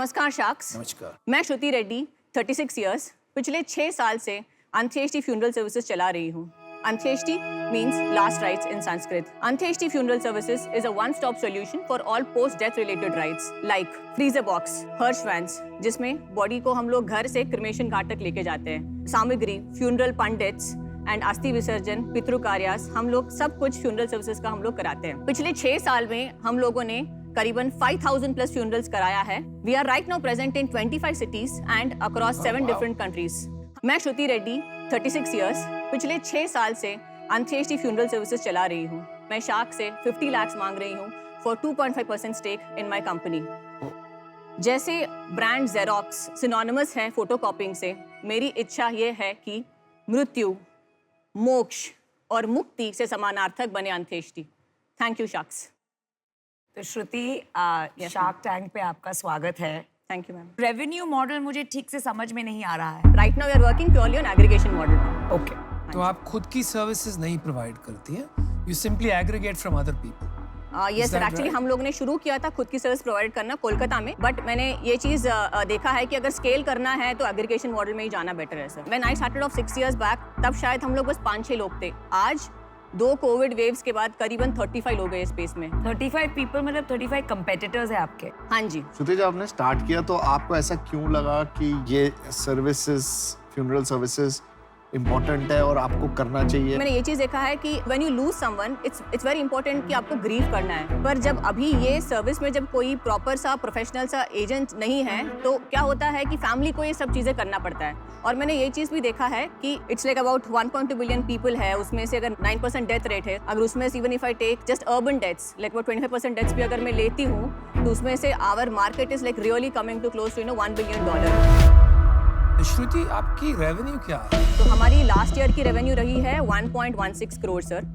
नमस्कार शाक्स। नमस्कार। मैं श्रुति रेड्डी 36 इयर्स पिछले 6 साल से अंत्येष्टि फ्यूनरल सर्विसेज चला रही हूँ। अंत्येष्टि means last rites in Sanskrit. Antyeshti Funeral Services is a one-stop solution for all post-death related rites like freezer box, hearse vans, जिसमें बॉडी को हम लोग घर से क्रिमेशन घाट तक लेके जाते हैं, सामग्री, फ्यूनरल पंडित्स एंड अस्थि विसर्जन, पितृ कार्यास, हम लोग सब कुछ फ्यूनरल सर्विसेज का हम लोग कराते हैं। पिछले 6 साल में हम लोगों ने करीबन 5000 प्लस फ्यूनरल्स कराया है। We are right now present in 25 cities and across 7 different countries. मैं श्रुति रेड्डी 36 इयर्स पिछले 6 साल से अंत्येष्टि फ्यूनरल सर्विसेज चला रही हूँ। मैं शार्क से 50 लाख मांग रही हूँ for 2.5% stake in my company. जैसे ब्रांड जेरोक्स सिनोनिमस है फोटोकॉपिंग से, मेरी इच्छा ये है कि मृत्यु, मोक्ष और मुक्ति से समानार्थक बने अंत्येष्टि। Thank you sharks. तो श्रुति, शार्क टैंक पे आपका स्वागत है। Thank you ma'am. Revenue model मुझे ठीक से समझ में नहीं आ रहा है। Right now we are working purely on aggregation model. Okay. तो आप खुद की सर्विसेज नहीं प्रोवाइड करती हैं, you simply aggregate from other people. Yes sir, actually हम लोगों ने शुरू किया था खुद की सर्विस प्रोवाइड करना कोलकाता में, बट मैंने ये चीज़ देखा है कि अगर स्केल करना है तो एग्रीगेशन मॉडल में ही जाना बेटर है sir. When I started off 6 years back, तब शायद हम लोग बस 5-6 लोग थे। आज 2 कोविड वेव्स के बाद करीबन 35 लोग हैं इस स्पेस में। 35 पीपल मतलब 35 कंपेटिटर्स है आपके? हाँ जी। श्रुति, जब आपने स्टार्ट किया तो आपको ऐसा क्यों लगा कि ये सर्विसेज, फ्यूनरल सर्विसेज इम्पोर्टेंट है और आपको करना चाहिए? मैंने ये चीज देखा है कि when you lose someone, it's very important कि आपको ग्रीव करना है। पर जब अभी ये सर्विस में जब कोई प्रॉपर सा प्रोफेशनल सा एजेंट नहीं है, तो क्या होता है कि फैमिली को ये सब चीजें करना पड़ता है। और मैंने ये चीज भी देखा है कि it's like about 1.2 billion people है, उसमें से अगर 9% डेथ रेट है, अगर उसमें से even if I take just urban deaths like 25% deaths भी अगर मैं लेती हूँ, तो उसमें से our market is like really coming to close to $1 billion। Shruti, आपकी रेवेन्यू क्या है? तो हमारी लास्ट ईयर की रेवेन्यू रही है 1.16 करोड़ सर।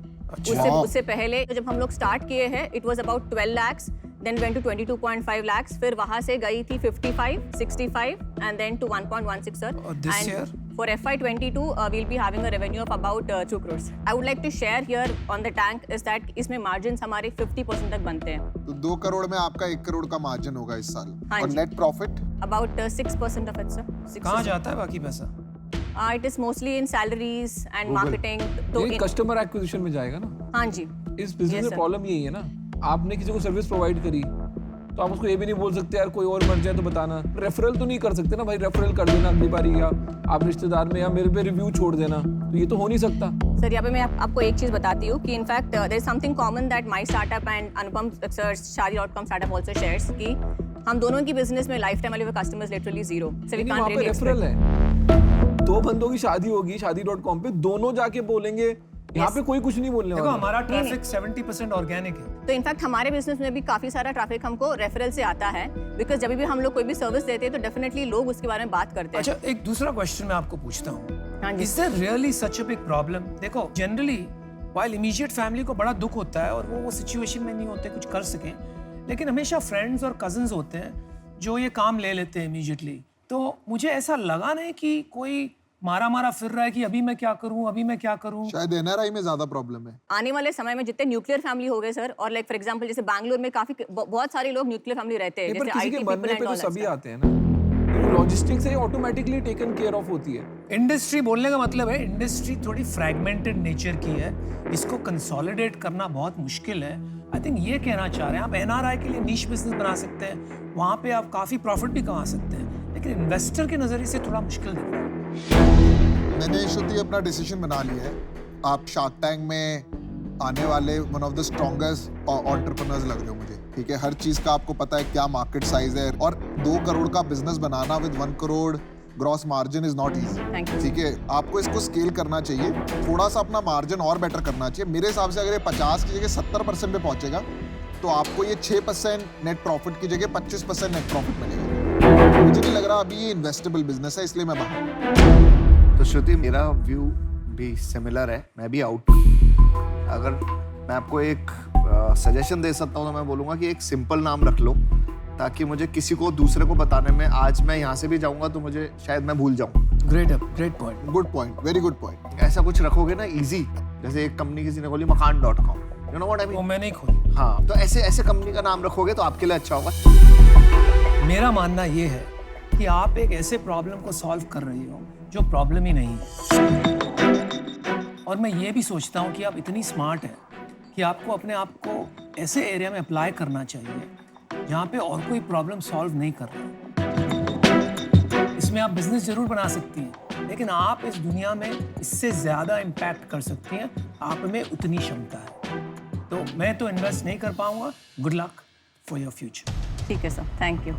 उससे पहले तो जब हम लोग स्टार्ट किए हैं it was about 12 lakhs, then went to 22.5 lakhs, फिर वहां से गई थी 55, 65 and then to 1.16 sir. This and year? For FY22 we'll be having a revenue of about 2 crores. I would like to share here on the tank is that इसमें margins हमारे 50% तक बनते हैं। तो 2 करोड़ में आपका 1 करोड़ का मार्जिन होगा इस साल। हाँ और जी। Net profit? About 6% of it sir। कहाँ जाता है बाकी पैसा? It is mostly in salaries and marketing। तो ये कस्टमर एक्विजिशन में जाएगा ना? हाँ जी। इस बिजनेस में प्रॉब्लम यही है ना, आपने किसी को सर्विस प्रोवाइड करी तो आप उसको ये भी नहीं बोल सकते यार कोई और मर जाए तो बताना। रेफरल तो नहीं कर सकते ना भाई, रेफरल कर देना अगली बारी, या आप रिश्तेदार में या मेरे पे रिव्यू छोड़ देना, तो ये तो हो नहीं सकता। सर यहाँ पे मैं आपको एक चीज बताती हूँ कि in fact there is something common that my startup and Anupam sir शादी.com स्टार्टअप आल्सो शेयर्स कि हम दोनों की बिजनेस में life time value customers literally 0। So we can't really referral है। 2 बंदों की शादी होगी शादी.com पे, दोनों जाके बोलेंगे, यहाँ पे कोई कुछ नहीं बोलने देखो, वाला। हमारा ट्रैफिक 70% ऑर्गेनिक है। तो इनफैक्ट हमारे बिजनेस में भी काफी सारा ट्रैफिक हमको रेफरल से आता है, बिकॉज जब भी हम लोग कोई भी सर्विस देते हैं तो डेफिनेटली लोग उसके बारे में बात करते हैं। अच्छा, एक दूसरा क्वेश्चन मैं आपको पूछता हूँ, हाँ जी। Is there really such a big problem? देखो, जनरली व्हाइल इमीडिएट फैमिली को बड़ा दुख होता है और वो सिचुएशन में नहीं होते कुछ कर सकें, लेकिन हमेशा फ्रेंड्स और कजन्स होते हैं जो ये काम ले लेते हैं इमीडिएटली। तो मुझे ऐसा लगा नहीं कि कोई मारा फिर रहा है कि अभी मैं क्या करूं। शायद एनआरआई में ज्यादा प्रॉब्लम है। आने वाले समय में जितने न्यूक्लियर फैमिली हो गए सर, और लाइक फॉर एग्जांपल जैसे बैंगलोर में काफी बहुत सारे लोग न्यूक्लियर फैमिली रहते हैं, पर जैसे किसी के आईटी मरने पीपल पे एंड तो ऑल सभी आते हैं ना, लॉजिस्टिक्स से ऑटोमेटिकली टेकन केयर ऑफ होती है। इंडस्ट्री बोलने का मतलब है इंडस्ट्री थोड़ी फ्रैगमेंटेड नेचर की है, इसको कंसोलिडेट करना बहुत मुश्किल है। आई थिंक ये कहना चाह रहे हैं आप एनआरआई के लिए नीश बिजनेस बना सकते हैं, वहाँ पे आप काफी प्रॉफिट भी कमा सकते हैं, लेकिन इन्वेस्टर के नजरिए से थोड़ा मुश्किल दिख रहा है। मैंने श्रुति अपना डिसीजन बना लिया है। आप शार्क टैंक में आने वाले one of the strongest entrepreneurs लग रहे हो मुझे, ठीक है? हर चीज का आपको पता है क्या मार्केट साइज है, और 2 करोड़ का business banana with 1 crore gross margin is not easy, ठीक है? आपको इसको स्केल करना चाहिए, थोड़ा सा अपना मार्जिन और बेटर करना चाहिए। मेरे हिसाब से अगर ये 50 की जगह 70% पे पहुंचेगा तो आपको ये 6% नेट प्रॉफिट की जगह 25% नेट प्रॉफिट मिलेगा। मुझे नहीं लग रहा अभी ये इन्वेस्टेबल बिजनेस है, इसलिए मैं बाहर। तो श्रुति, मेरा व्यू भी सिमिलर है, मैं भी आउट। अगर मैं आपको एक सजेशन दे सकता हूँ तो मैं बोलूँगा कि एक सिंपल नाम रख लो, ताकि मुझे किसी को दूसरे को बताने में, आज मैं यहाँ से भी जाऊँगा तो मुझे शायद मैं भूल जाऊँ। Great point. Good point, very good point. ऐसा कुछ रखोगे ना इजी, जैसे एक कंपनी किसी ने खोली मकान.com, यू नो व्हाट आई वो मीन? मैंने ही खोली। हाँ, तो ऐसे ऐसे कंपनी का नाम रखोगे तो आपके लिए अच्छा होगा। मेरा मानना ये है कि आप एक ऐसे प्रॉब्लम को सॉल्व कर रही हो जो प्रॉब्लम ही नहीं है। और मैं ये भी सोचता हूँ कि आप इतनी स्मार्ट हैं कि आपको अपने आप को ऐसे एरिया में अप्लाई करना चाहिए जहाँ पे और कोई प्रॉब्लम सॉल्व नहीं कर रहा। इसमें आप बिजनेस जरूर बना सकती हैं, लेकिन आप इस दुनिया में इससे ज़्यादा इम्पैक्ट कर सकती हैं। आप में उतनी क्षमता है। तो मैं तो इन्वेस्ट नहीं कर पाऊंगा। Good luck for your future. ठीक है सर, थैंक यू।